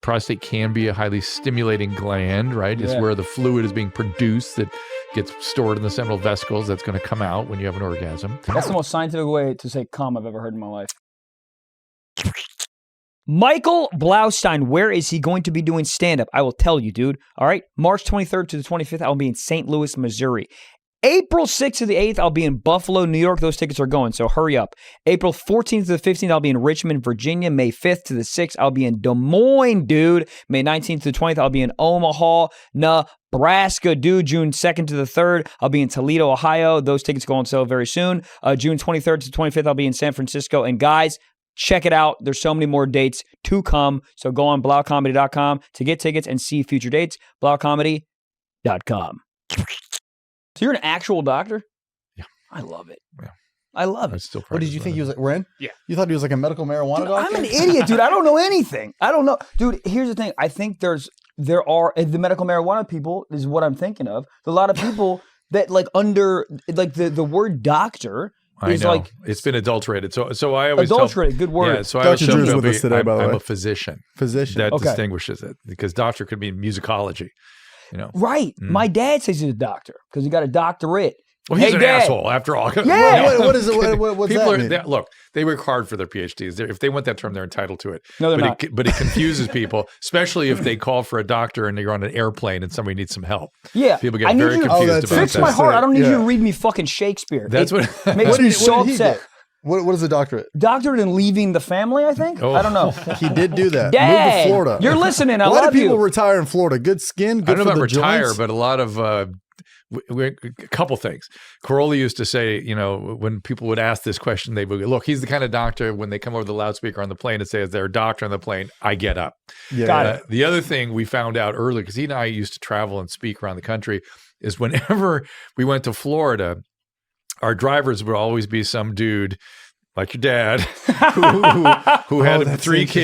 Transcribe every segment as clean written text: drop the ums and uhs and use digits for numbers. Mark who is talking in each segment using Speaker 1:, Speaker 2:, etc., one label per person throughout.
Speaker 1: prostate can be a highly stimulating gland, right? It's where the fluid is being produced that gets stored in the seminal vesicles that's going to come out when you have an orgasm.
Speaker 2: That's the most scientific way to say cum I've ever heard in my life. Michael Blaustein, where is he going to be doing stand-up? I will tell you, dude. All right, March 23rd to the 25th, I'll be in St. Louis, Missouri. April 6th to the 8th, I'll be in Buffalo, New York. Those tickets are going, so hurry up. April 14th to the 15th, I'll be in Richmond, Virginia. May 5th to the 6th, I'll be in Des Moines, dude. May 19th to the 20th, I'll be in Omaha, Nebraska, dude. June 2nd to the 3rd, I'll be in Toledo, Ohio. Those tickets go on sale very soon. June 23rd to the 25th, I'll be in San Francisco. And guys, check it out. There's so many more dates to come. So go on blaucomedy.com to get tickets and see future dates. blaucomedy.com. So you're an actual doctor?
Speaker 1: Yeah.
Speaker 2: I love it.
Speaker 1: Yeah.
Speaker 2: I love it.
Speaker 3: What did you think he was like? Ren?
Speaker 2: Yeah.
Speaker 3: You thought he was like a medical marijuana doctor?
Speaker 2: I'm an idiot, dude. I don't know anything. I don't know. Dude, here's the thing. I think there are the medical marijuana people is what I'm thinking of. There's a lot of people that like under like the word doctor is like
Speaker 1: it's been adulterated. So I always
Speaker 2: adulterated, good word.
Speaker 1: Yeah, so I always
Speaker 3: Dr.
Speaker 1: tell
Speaker 3: Drew's
Speaker 1: people
Speaker 3: with us today, by the
Speaker 1: I'm
Speaker 3: way.
Speaker 1: a physician.
Speaker 3: Physician.
Speaker 1: That
Speaker 2: Okay.
Speaker 1: distinguishes it because doctor could mean musicology. You know.
Speaker 2: Right. My dad says he's a doctor because he got a doctorate.
Speaker 1: Well, he's
Speaker 2: Hey,
Speaker 1: an
Speaker 2: Dad.
Speaker 1: asshole after all.
Speaker 2: Yeah.
Speaker 3: What is it? What's
Speaker 1: People
Speaker 3: that mean?
Speaker 1: look, they work hard for their PhDs. If they want that term, they're entitled to it.
Speaker 2: No, they're
Speaker 1: but
Speaker 2: not.
Speaker 1: But it confuses people, especially if they call for a doctor and you're on an airplane and somebody needs some help.
Speaker 2: Yeah.
Speaker 1: People
Speaker 2: I
Speaker 1: get
Speaker 2: need
Speaker 1: very
Speaker 2: you to
Speaker 1: confused
Speaker 3: that's
Speaker 1: about
Speaker 2: fix
Speaker 1: that.
Speaker 2: my heart. I don't need you to
Speaker 3: Yeah.
Speaker 2: read me fucking Shakespeare.
Speaker 1: That's
Speaker 2: it
Speaker 1: what
Speaker 2: makes me so
Speaker 3: what did he
Speaker 2: upset.
Speaker 3: get? What is a doctorate?
Speaker 2: Doctorate in leaving the family, I think.
Speaker 1: Oh.
Speaker 2: I don't know.
Speaker 3: He did do that.
Speaker 2: Dad,
Speaker 3: Moved to Florida.
Speaker 2: you're listening. I
Speaker 3: a lot
Speaker 2: love
Speaker 3: of people
Speaker 2: you.
Speaker 3: retire in Florida. Good skin,
Speaker 1: I
Speaker 3: good
Speaker 1: don't know
Speaker 3: for
Speaker 1: about
Speaker 3: the
Speaker 1: retire,
Speaker 3: joints.
Speaker 1: but a lot of a couple things. Corolla used to say, you know, when people would ask this question, they would go, look, he's the kind of doctor when they come over the loudspeaker on the plane and say, is there a doctor on the plane? I get up.
Speaker 3: Yeah.
Speaker 2: Got it.
Speaker 1: The other thing we found out early, because he and I used to travel and speak around the country, is whenever we went to Florida, our drivers would always be some dude like your dad, who had
Speaker 3: that's
Speaker 1: 3 kids,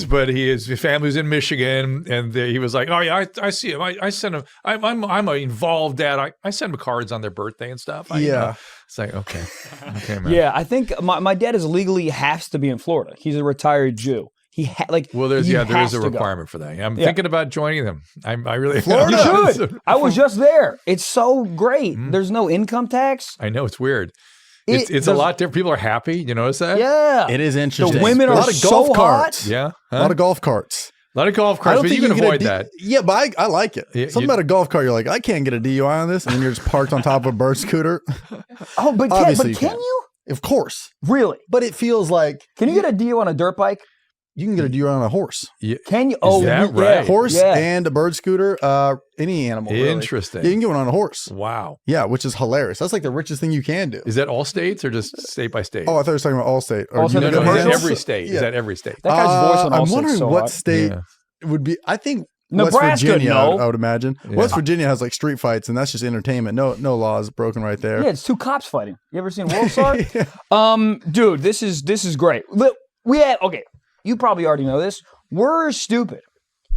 Speaker 3: interesting.
Speaker 1: but his family was in Michigan, and he was like, "Oh yeah, I see him. I send him. I'm an involved dad. I send him cards on their birthday and stuff."
Speaker 3: Yeah.
Speaker 1: It's like okay, man.
Speaker 2: Yeah, I think my dad is legally has to be in Florida. He's a retired Jew.
Speaker 1: Well, there is a
Speaker 2: has to go.
Speaker 1: requirement for that. I'm thinking about joining them. I really
Speaker 3: Florida?
Speaker 2: You should. I was just there. It's so great. There's no income tax.
Speaker 1: I know it's weird. It's a lot different. People are happy. You notice that?
Speaker 2: Yeah.
Speaker 3: It is interesting.
Speaker 2: The women
Speaker 3: a
Speaker 2: are
Speaker 3: lot of
Speaker 2: so
Speaker 3: golf
Speaker 2: hot.
Speaker 3: carts.
Speaker 1: Yeah.
Speaker 3: A lot of golf carts.
Speaker 1: A lot of golf
Speaker 3: I
Speaker 1: carts,
Speaker 3: don't
Speaker 1: but
Speaker 3: think
Speaker 1: you can
Speaker 3: get a
Speaker 1: avoid that.
Speaker 3: Yeah, but I like it.
Speaker 1: Yeah,
Speaker 3: Something about a golf cart, you're like, I can't get a DUI on this, and then you're just parked on top of a bird scooter.
Speaker 2: Oh, but
Speaker 3: Obviously
Speaker 2: can
Speaker 3: you
Speaker 2: you?
Speaker 3: Of course.
Speaker 2: Really?
Speaker 3: But it feels like
Speaker 2: Can you get a deal on a dirt bike?
Speaker 3: you can get a DUI on a horse.
Speaker 2: Can you?
Speaker 1: Is that
Speaker 2: yeah.
Speaker 1: right?
Speaker 3: Horse
Speaker 2: Yeah.
Speaker 3: and a bird scooter, any animal. Really.
Speaker 1: Interesting.
Speaker 3: Yeah, you can get one on a horse.
Speaker 1: Wow.
Speaker 3: Yeah, which is hilarious. That's like the richest thing you can do.
Speaker 1: Is that all states or just state by state?
Speaker 3: Oh, I thought you were talking about Allstate. Or
Speaker 2: Also,
Speaker 1: no,
Speaker 2: the
Speaker 1: no, is that
Speaker 2: commercials?
Speaker 1: every state?
Speaker 3: Yeah.
Speaker 1: Is that every state?
Speaker 2: That guy's voice on
Speaker 3: I'm
Speaker 2: Allstate's
Speaker 3: wondering
Speaker 2: so
Speaker 3: what
Speaker 2: hot.
Speaker 3: state
Speaker 1: Yeah.
Speaker 3: would be. I think
Speaker 2: Nebraska,
Speaker 3: West Virginia.
Speaker 2: no.
Speaker 3: I would imagine.
Speaker 1: Yeah.
Speaker 3: West Virginia has like street fights, and that's just entertainment. No laws broken right there.
Speaker 2: Yeah, it's 2 cops fighting. You ever seen World Star? Dude, this is great. Look, okay. You probably already know this. We're stupid.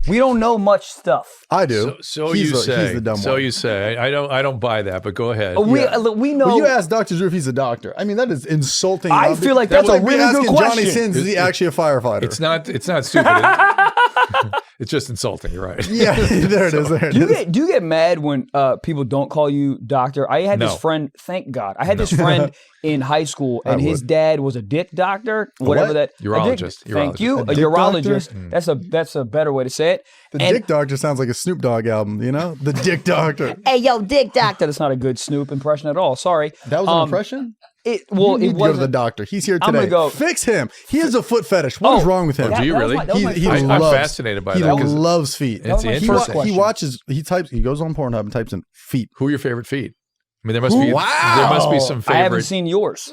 Speaker 2: We don't know much stuff.
Speaker 3: I do.
Speaker 1: So
Speaker 3: He's
Speaker 1: you
Speaker 3: the-
Speaker 1: say.
Speaker 3: he's the dumb
Speaker 1: so
Speaker 3: one.
Speaker 1: you say. I don't buy that, but go ahead.
Speaker 2: We
Speaker 3: Yeah.
Speaker 2: we know.
Speaker 3: When you ask Dr. Drew if he's a doctor, I mean that is insulting.
Speaker 2: I feel like that's a
Speaker 3: like me
Speaker 2: really good
Speaker 3: asking Johnny
Speaker 2: question.
Speaker 3: Sins, is he actually a firefighter?
Speaker 1: It's not stupid. It's just insulting. You're right.
Speaker 3: Yeah, there it is. There it is.
Speaker 2: Do you get mad when people don't call you doctor? I had
Speaker 1: No.
Speaker 2: this friend. Thank God, I had this friend in high school, and his dad was a dick doctor, whatever
Speaker 3: what?
Speaker 2: that.
Speaker 1: Urologist.
Speaker 2: A dick, thank you,
Speaker 3: A
Speaker 2: a
Speaker 3: dick
Speaker 2: urologist. That's a better way to say it.
Speaker 3: The
Speaker 2: And-
Speaker 3: Dick Doctor sounds like a Snoop Dogg album, you know? The Dick Doctor.
Speaker 2: Hey, yo, dick doctor. That's not a good Snoop impression at all. Sorry.
Speaker 3: That was an impression?
Speaker 2: It
Speaker 3: You need
Speaker 2: it
Speaker 3: to go to the
Speaker 2: was.
Speaker 3: doctor. He's here
Speaker 2: I'm
Speaker 3: today.
Speaker 2: gonna go-
Speaker 3: Fix him. He has a foot fetish. What is
Speaker 2: Oh,
Speaker 3: wrong with him?
Speaker 1: do you really?
Speaker 3: He
Speaker 2: I'm
Speaker 1: I'm
Speaker 3: loves,
Speaker 1: fascinated by
Speaker 3: he
Speaker 1: that, 'cause
Speaker 3: loves feet.
Speaker 1: it's
Speaker 2: my
Speaker 1: interesting.
Speaker 2: first question.
Speaker 3: He watches, he goes on Pornhub and types in feet.
Speaker 1: Who are your favorite feet? I mean, there must be some
Speaker 2: I
Speaker 1: favorite.
Speaker 2: haven't seen yours.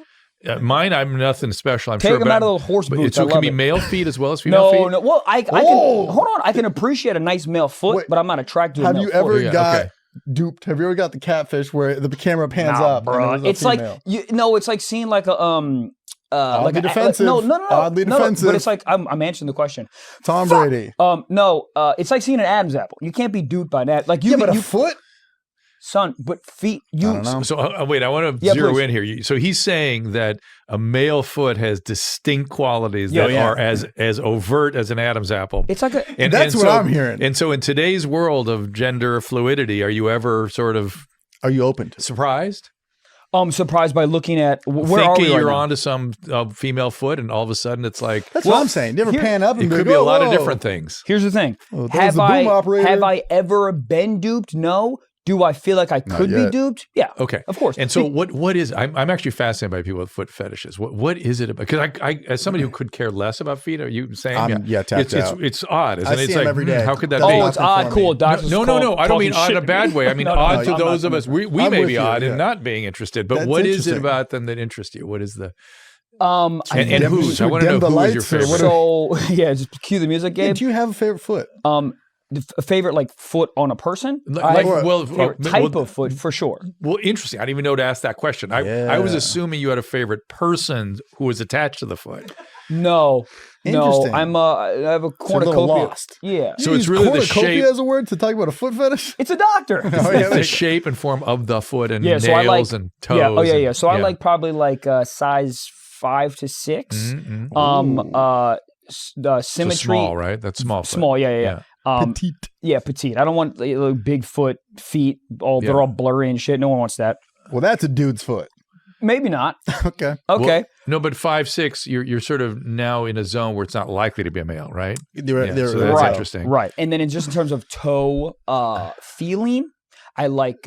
Speaker 1: Mine. I'm nothing special. I'm
Speaker 2: Take
Speaker 1: sure.
Speaker 2: them
Speaker 1: but
Speaker 2: out of the horse
Speaker 1: but
Speaker 2: boots.
Speaker 1: So
Speaker 2: I
Speaker 1: it can
Speaker 2: love
Speaker 1: be
Speaker 2: it.
Speaker 1: male feet as well as female feet.
Speaker 2: No. Well, I can hold on. I can appreciate a nice male foot,
Speaker 3: Wait.
Speaker 2: but I'm not attracted to a
Speaker 3: Have
Speaker 2: male
Speaker 3: you ever
Speaker 2: foot.
Speaker 1: Yeah,
Speaker 3: got
Speaker 1: okay.
Speaker 3: duped? Have you ever got the catfish where the camera pans
Speaker 2: Nah,
Speaker 3: up? and
Speaker 2: bro.
Speaker 3: there's a
Speaker 2: It's like
Speaker 3: female?
Speaker 2: it's like seeing like a
Speaker 3: Oddly
Speaker 2: like
Speaker 3: defensive.
Speaker 2: No.
Speaker 3: Oddly
Speaker 2: No,
Speaker 3: defensive.
Speaker 2: but it's like I'm answering the question.
Speaker 3: Tom Brady.
Speaker 2: No. It's like seeing an Adam's apple. You can't be duped by that. Like you.
Speaker 3: Yeah, but a
Speaker 2: you
Speaker 3: foot?
Speaker 2: Son, but feet,
Speaker 3: I don't know.
Speaker 1: So wait, I want to
Speaker 2: Yeah,
Speaker 1: zero
Speaker 2: please.
Speaker 1: in here. So he's saying that a male foot has distinct qualities that
Speaker 3: Yeah.
Speaker 1: are as overt as an Adam's apple.
Speaker 2: it's like a.
Speaker 3: That's what I'm hearing.
Speaker 1: And so in today's world of gender fluidity, are you ever sort of
Speaker 3: Are you open to?
Speaker 1: surprised?
Speaker 2: I'm surprised by looking at where are
Speaker 1: Thinking
Speaker 2: we right
Speaker 1: you're
Speaker 2: now?
Speaker 1: onto some female foot, and all of a sudden it's like
Speaker 3: That's what I'm saying. You ever
Speaker 2: here-
Speaker 3: pan up and
Speaker 1: it
Speaker 3: be
Speaker 1: could
Speaker 3: like,
Speaker 1: be a
Speaker 3: "Oh,
Speaker 1: lot of
Speaker 3: whoa."
Speaker 1: different things.
Speaker 2: Here's the thing.
Speaker 3: Oh, that was the boom operator.
Speaker 2: Have I ever been duped? No. Do I feel like I could be
Speaker 3: yet.
Speaker 2: duped? Yeah.
Speaker 1: Okay,
Speaker 2: Of course.
Speaker 1: And so what is? I'm actually fascinated by people with foot fetishes. What is it about? Because I as somebody who could care less about feet, are you saying?
Speaker 3: I'm- yeah, tapped out.
Speaker 1: It's odd, isn't
Speaker 3: I
Speaker 1: it?
Speaker 3: see
Speaker 1: It's
Speaker 3: them
Speaker 1: like
Speaker 3: every day.
Speaker 1: how could that
Speaker 3: Doesn't
Speaker 1: be?
Speaker 2: Oh,
Speaker 3: not
Speaker 2: it's
Speaker 3: conform
Speaker 2: odd.
Speaker 3: me.
Speaker 2: Cool. Doctors
Speaker 1: No. I don't mean odd in a bad way. I mean
Speaker 2: No, no,
Speaker 1: odd to
Speaker 2: I'm
Speaker 1: those
Speaker 2: not-
Speaker 1: of us. We
Speaker 3: I'm
Speaker 1: may
Speaker 3: with
Speaker 1: be
Speaker 3: you,
Speaker 1: odd
Speaker 3: yeah.
Speaker 1: in not being interested. But
Speaker 3: That's
Speaker 1: what is it
Speaker 3: interesting.
Speaker 1: about them that interests you? What is the
Speaker 2: I
Speaker 1: and
Speaker 2: think-
Speaker 1: whose? I
Speaker 3: should we
Speaker 1: want to know
Speaker 3: dim the
Speaker 1: who is your
Speaker 3: lights or
Speaker 1: favorite.
Speaker 3: what
Speaker 2: So yeah, just cue the music,
Speaker 3: Yeah,
Speaker 2: Gabe.
Speaker 3: do you have a favorite foot?
Speaker 2: A favorite like foot on a person?
Speaker 1: Like,
Speaker 2: Favorite type of foot for sure.
Speaker 1: Well, interesting. I didn't even know to ask that question. I was
Speaker 3: Yeah.
Speaker 1: assuming you had a favorite person who was attached to the foot.
Speaker 2: No.
Speaker 3: Interesting.
Speaker 2: I have a
Speaker 3: So a
Speaker 2: cornucopia.
Speaker 3: little lost.
Speaker 2: Yeah.
Speaker 1: So
Speaker 3: You
Speaker 1: it's
Speaker 3: use
Speaker 1: really the
Speaker 3: cornucopia
Speaker 1: shape.
Speaker 3: as a word to talk about a foot fetish?
Speaker 2: It's a doctor.
Speaker 3: Oh,
Speaker 1: It's
Speaker 3: yeah,
Speaker 1: the
Speaker 3: like-
Speaker 1: shape and form of the foot and
Speaker 2: Yeah, so I
Speaker 1: nails
Speaker 2: like-
Speaker 1: and toes.
Speaker 2: Yeah. Oh yeah,
Speaker 1: and-
Speaker 2: yeah. So I like probably like size 5 to 6.
Speaker 1: Mhm.
Speaker 2: The
Speaker 1: So
Speaker 2: symmetry.
Speaker 1: small, right? That's small. Foot.
Speaker 2: Small. Yeah.
Speaker 3: Petite.
Speaker 2: Yeah, petite. I don't want big foot, feet. They're
Speaker 1: Yeah.
Speaker 2: all blurry and shit. No one wants that.
Speaker 3: Well, that's a dude's foot.
Speaker 2: Maybe not.
Speaker 3: Okay.
Speaker 2: Okay.
Speaker 1: Well, no, but 5'6", you're sort of now in a zone where it's not likely to be a male, right?
Speaker 3: They're,
Speaker 1: Yeah,
Speaker 3: they're,
Speaker 1: so that's
Speaker 2: Right.
Speaker 1: interesting.
Speaker 2: Right. And then just in terms of toe feeling, I like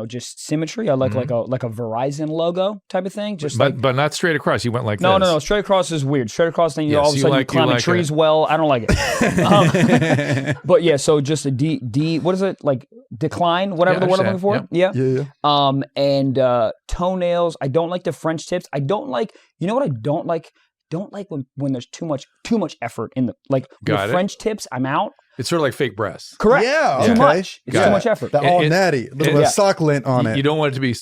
Speaker 2: just symmetry. I like
Speaker 1: Mm-hmm.
Speaker 2: like a Verizon logo type of thing. Just
Speaker 1: But not straight across. You went like
Speaker 2: no,
Speaker 1: this.
Speaker 2: no. Straight across is weird. Straight across, then you
Speaker 1: Yeah,
Speaker 2: all of
Speaker 1: so
Speaker 2: a
Speaker 1: you
Speaker 2: sudden
Speaker 1: like-
Speaker 2: you
Speaker 1: you
Speaker 2: climbing
Speaker 1: like
Speaker 2: trees. Well, I don't like it. But yeah, so just a D. What is it like? Decline, whatever
Speaker 1: Yeah,
Speaker 2: the word I'm
Speaker 1: I
Speaker 2: looking for.
Speaker 1: understand.
Speaker 2: Yeah.
Speaker 3: Yeah.
Speaker 2: And toenails. I don't like the French tips. I don't like. You know what I don't like? Don't like when there's too much effort in the like
Speaker 1: Got
Speaker 2: with
Speaker 1: it.
Speaker 2: French tips. I'm out.
Speaker 1: It's sort of like fake breasts.
Speaker 2: Correct.
Speaker 3: Yeah,
Speaker 2: Too
Speaker 3: okay.
Speaker 2: much. It's
Speaker 1: Got
Speaker 2: too
Speaker 1: it.
Speaker 2: much effort.
Speaker 3: The all
Speaker 1: And-
Speaker 3: natty. A little
Speaker 1: and-
Speaker 3: bit
Speaker 2: yeah.
Speaker 3: of sock lint on it.
Speaker 1: You don't want it to be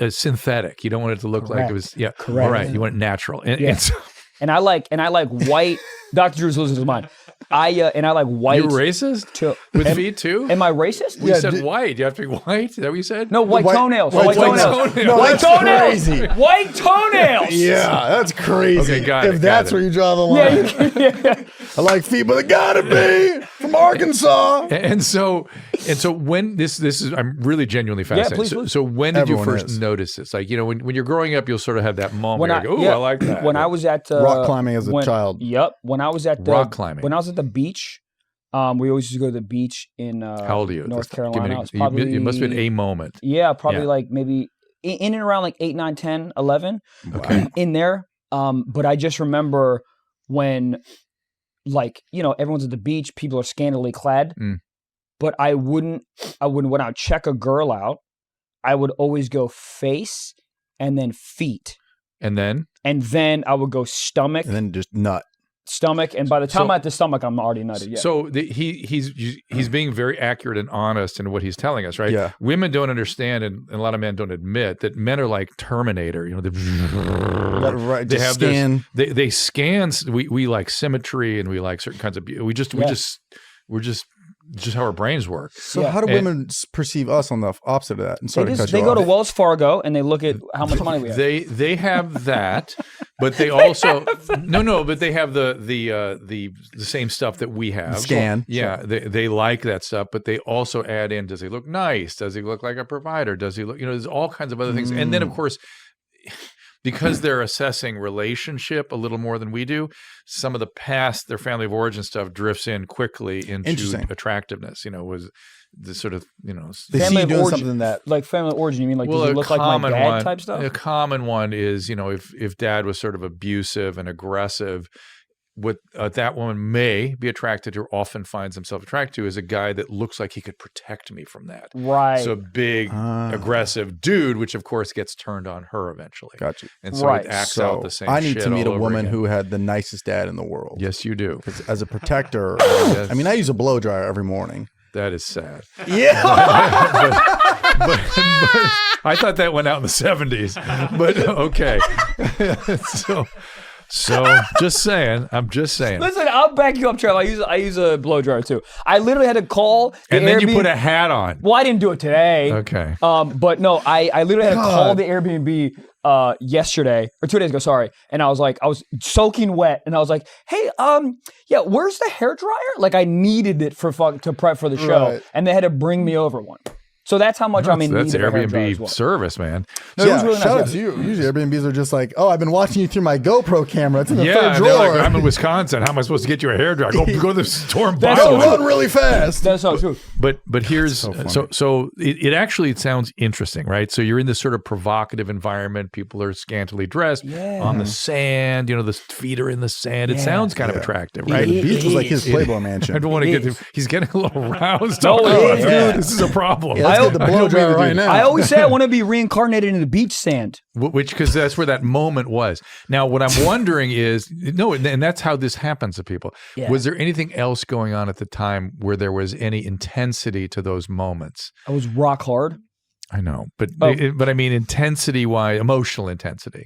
Speaker 1: synthetic. You don't want it to look like it was. Yeah,
Speaker 2: Correct.
Speaker 1: All right. You want it natural. And,
Speaker 2: Yeah.
Speaker 1: and so
Speaker 2: And I like white. Dr. Drew's losing his mind. I like white.
Speaker 1: you're racist
Speaker 2: to-
Speaker 1: with
Speaker 2: am,
Speaker 1: feet too.
Speaker 2: Am I racist?
Speaker 1: We
Speaker 3: Yeah,
Speaker 1: said
Speaker 3: d-
Speaker 1: white. You have to be white. Is that what you said?
Speaker 2: No, white
Speaker 3: White-
Speaker 2: toenails.
Speaker 3: white
Speaker 2: White
Speaker 1: toenails.
Speaker 2: toenails.
Speaker 1: No,
Speaker 2: White
Speaker 3: that's
Speaker 2: toenails.
Speaker 3: crazy.
Speaker 2: White toenails.
Speaker 3: Yeah, that's crazy.
Speaker 1: Okay, got
Speaker 3: if
Speaker 1: it,
Speaker 3: that's
Speaker 1: got it.
Speaker 3: where you draw the line.
Speaker 2: Yeah, you can, yeah.
Speaker 3: I like feet, but they gotta be from Arkansas.
Speaker 1: And so when this is, I'm really genuinely fascinated.
Speaker 2: please,
Speaker 1: so,
Speaker 2: please.
Speaker 1: so when did you
Speaker 3: Everyone
Speaker 1: first
Speaker 3: is.
Speaker 1: notice this? Like, when you're growing up, you'll sort of have that moment.
Speaker 2: When
Speaker 1: Where
Speaker 2: I,
Speaker 1: you go,
Speaker 2: yeah,
Speaker 1: I like that.
Speaker 2: When I was at
Speaker 3: Rock climbing as a child.
Speaker 2: Yep. When I was at the
Speaker 1: Rock climbing.
Speaker 2: When I was at the beach, we always used to go to the beach in
Speaker 1: How old are you?
Speaker 2: North
Speaker 1: Give me
Speaker 2: Carolina.
Speaker 1: an-
Speaker 2: It was probably
Speaker 1: it must have been a moment.
Speaker 2: Yeah, probably
Speaker 1: Yeah.
Speaker 2: like maybe in and around like 8, 9, 10, 11
Speaker 1: Okay.
Speaker 2: in there. But I just remember when, like, everyone's at the beach, people are scantily clad.
Speaker 1: Mm.
Speaker 2: But I wouldn't, when I would check a girl out, I would always go face and then feet.
Speaker 1: And then
Speaker 2: And then I would go stomach,
Speaker 3: And then just nut.
Speaker 2: and by the time
Speaker 1: So-
Speaker 2: I'm at the stomach, I'm already nutted. Yeah.
Speaker 1: So he's being very accurate and honest in what he's telling us, right?
Speaker 3: Yeah.
Speaker 1: Women don't understand, and a lot of men don't admit that men are like Terminator.
Speaker 3: Right,
Speaker 1: They
Speaker 3: just
Speaker 1: have
Speaker 3: scan.
Speaker 1: this. They scan. We like symmetry, and we like certain kinds of. We're just how our brains work.
Speaker 3: So
Speaker 2: Yeah.
Speaker 3: how do
Speaker 1: And-
Speaker 3: women perceive us on the opposite of that? And sorry to cut
Speaker 2: they
Speaker 3: you
Speaker 2: go to
Speaker 3: off.
Speaker 2: Wells Fargo and they look at how much money we have.
Speaker 1: They have that, but they also but they have the same stuff that we have.
Speaker 3: Scan.
Speaker 1: Yeah, they like that stuff, but they also add in: does he look nice? Does he look like a provider? Does he look? There's all kinds of other things, and then of course, because they're assessing relationship a little more than we do, some of the past, their family of origin stuff drifts in quickly into
Speaker 3: Interesting.
Speaker 1: attractiveness. Was the sort of
Speaker 3: They see
Speaker 2: Family
Speaker 3: you
Speaker 2: of
Speaker 3: doing
Speaker 2: origin-
Speaker 3: something that
Speaker 2: Like family of origin, you mean like does
Speaker 1: well,
Speaker 2: he
Speaker 1: a
Speaker 2: look like my
Speaker 1: common
Speaker 2: dad
Speaker 1: one,
Speaker 2: type stuff?
Speaker 1: a common one is, if dad was sort of abusive and aggressive, what that woman may be attracted to, or often finds himself attracted to, is a guy that looks like he could protect me from that.
Speaker 2: Right.
Speaker 1: So big, aggressive dude, which of course gets turned on her eventually.
Speaker 3: got you.
Speaker 1: And so
Speaker 2: Right.
Speaker 1: it acts
Speaker 3: So
Speaker 1: out the same
Speaker 3: I need
Speaker 1: shit
Speaker 3: to meet
Speaker 1: all
Speaker 3: a
Speaker 1: over
Speaker 3: woman
Speaker 1: again.
Speaker 3: who had the nicest dad in the world.
Speaker 1: Yes, you do.
Speaker 3: As a protector,
Speaker 1: Yes.
Speaker 3: I mean, I use a blow dryer every morning.
Speaker 1: That is sad.
Speaker 3: Yeah.
Speaker 1: but I thought that went out in the 70s, but okay. So just saying. I'm just saying.
Speaker 2: Listen, I'll back you up, Trev. I use a blow dryer too. I literally had to call the
Speaker 1: And then you
Speaker 2: Airbnb.
Speaker 1: put a hat on.
Speaker 2: Well, I didn't do it today.
Speaker 1: Okay.
Speaker 2: But no, I literally had to call the Airbnb yesterday or 2 days ago, sorry. And I was soaking wet and I was like, hey, yeah, where's the hairdryer? Like I needed it to prep for the show.
Speaker 3: Right.
Speaker 2: And they had to bring me over one. So that's how much I'm in
Speaker 1: That's
Speaker 2: need of a hairdryer as
Speaker 1: Airbnb
Speaker 2: well.
Speaker 1: service, man.
Speaker 2: No, it was really
Speaker 3: shout
Speaker 2: nice.
Speaker 3: out to you. Usually Airbnbs are just like, oh, I've been watching you through my GoPro camera. It's in the
Speaker 1: Yeah,
Speaker 3: third
Speaker 1: and they're
Speaker 3: drawer.
Speaker 1: like, I'm in Wisconsin. How am I supposed to get you a hairdryer? Go to the store and buy
Speaker 2: That's
Speaker 3: Go
Speaker 1: one.
Speaker 3: run really fast.
Speaker 2: That's so true.
Speaker 1: But here's
Speaker 3: so funny.
Speaker 1: so it actually sounds interesting, right? So you're in this sort of provocative environment. People are scantily dressed on the sand. You know, the feet are in the sand. It sounds kind of attractive, right?
Speaker 3: The beach was like his Playboy
Speaker 1: I
Speaker 3: mansion.
Speaker 1: don't want to
Speaker 2: It
Speaker 1: get
Speaker 2: is.
Speaker 1: to, he's getting a little roused.
Speaker 2: No,
Speaker 1: on
Speaker 2: it
Speaker 1: this.
Speaker 2: is.
Speaker 1: This is a problem.
Speaker 3: Yeah, let's get the
Speaker 1: I
Speaker 3: blow
Speaker 1: don't
Speaker 3: dryer
Speaker 1: mean to do
Speaker 3: right now.
Speaker 2: I always say I want to be reincarnated in the beach sand.
Speaker 1: Which, because that's where that moment was. Now, what I'm wondering is, no, and that's how this happens to people.
Speaker 2: Yeah.
Speaker 1: Was there anything else going on at the time where there was any intensity to those moments?
Speaker 2: I was rock hard.
Speaker 1: I know, but
Speaker 2: Oh.
Speaker 1: but I mean intensity-wise, emotional intensity.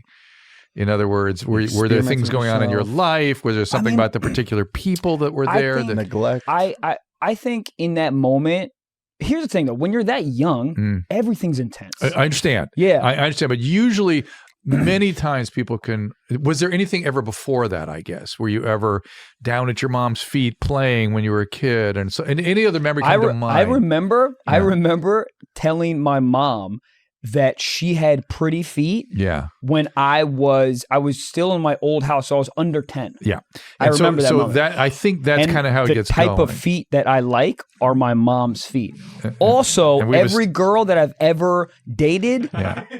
Speaker 1: In other words, were there things
Speaker 3: Experimenting
Speaker 1: going on in your
Speaker 3: yourself.
Speaker 1: life? Was there something
Speaker 2: mean,
Speaker 1: about the particular people that were
Speaker 2: I
Speaker 1: there?
Speaker 2: think-
Speaker 1: That,
Speaker 3: Neglect.
Speaker 2: I think in that moment, here's the thing though, when you're that young, everything's intense.
Speaker 1: I understand.
Speaker 2: Yeah.
Speaker 1: I understand, but usually. Many times people can. Was there anything ever before that? I guess were you ever down at your mom's feet playing when you were a kid, and so and any other memory come to mind?
Speaker 2: I remember telling my mom that she had pretty feet
Speaker 1: Yeah,
Speaker 2: when I was still in my old house, so I was under 10.
Speaker 1: yeah.
Speaker 2: I
Speaker 1: And
Speaker 2: remember that
Speaker 1: So
Speaker 2: moment.
Speaker 1: that I think that's
Speaker 2: And
Speaker 1: kind of how it
Speaker 2: the
Speaker 1: gets
Speaker 2: type
Speaker 1: going.
Speaker 2: of feet that I like are my mom's feet. Also,
Speaker 1: And we have a
Speaker 2: every girl that I've ever dated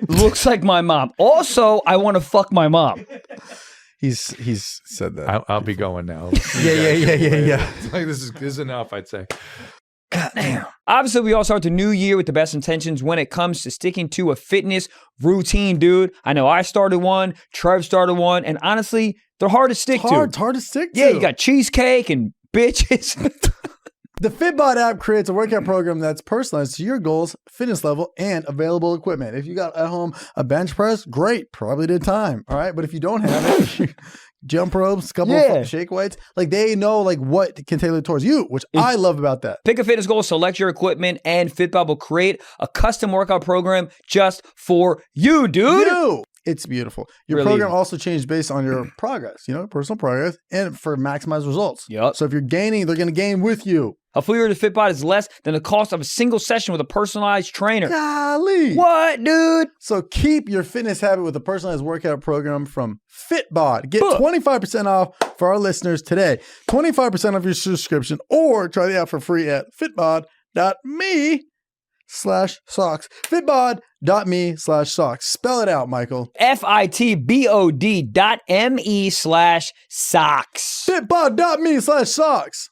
Speaker 2: looks like my mom. Also, I want to fuck my mom.
Speaker 3: He's said that.
Speaker 1: I'll be going now.
Speaker 3: Yeah.
Speaker 1: It's like this is enough. I'd say.
Speaker 2: Obviously, we all start the new year with the best intentions when it comes to sticking to a fitness routine, dude. I know I started one, Trev started one, and honestly, they're hard to stick to.
Speaker 3: It's hard to stick to.
Speaker 2: Yeah, you got cheesecake and bitches.
Speaker 3: The Fitbod app creates a workout program that's personalized to your goals, fitness level, and available equipment. If you got at home a bench press, great, probably did time. All right, but if you don't have it, jump ropes, couple of shake weights, like they know like what can tailor towards you, which I love about that.
Speaker 2: Pick a fitness goal, select your equipment, and Fitbod will create a custom workout program just for you, dude.
Speaker 3: It's beautiful. Your
Speaker 2: Really
Speaker 3: program
Speaker 2: easy.
Speaker 3: also changed based on your progress, personal progress, and for maximized results.
Speaker 2: Yep.
Speaker 3: So if you're gaining, they're going to gain with you.
Speaker 2: A full year to Fitbod is less than the cost of a single session with a personalized trainer.
Speaker 3: Golly.
Speaker 2: What, dude?
Speaker 3: So keep your fitness habit with a personalized workout program from Fitbod. Get 25% off for our listeners today. 25% off your subscription, or try the app for free at fitbod.me/socks. Fitbod.me/socks. Spell it out, Michael.
Speaker 2: FITBOD.me/socks.
Speaker 3: Fitbod.me/socks.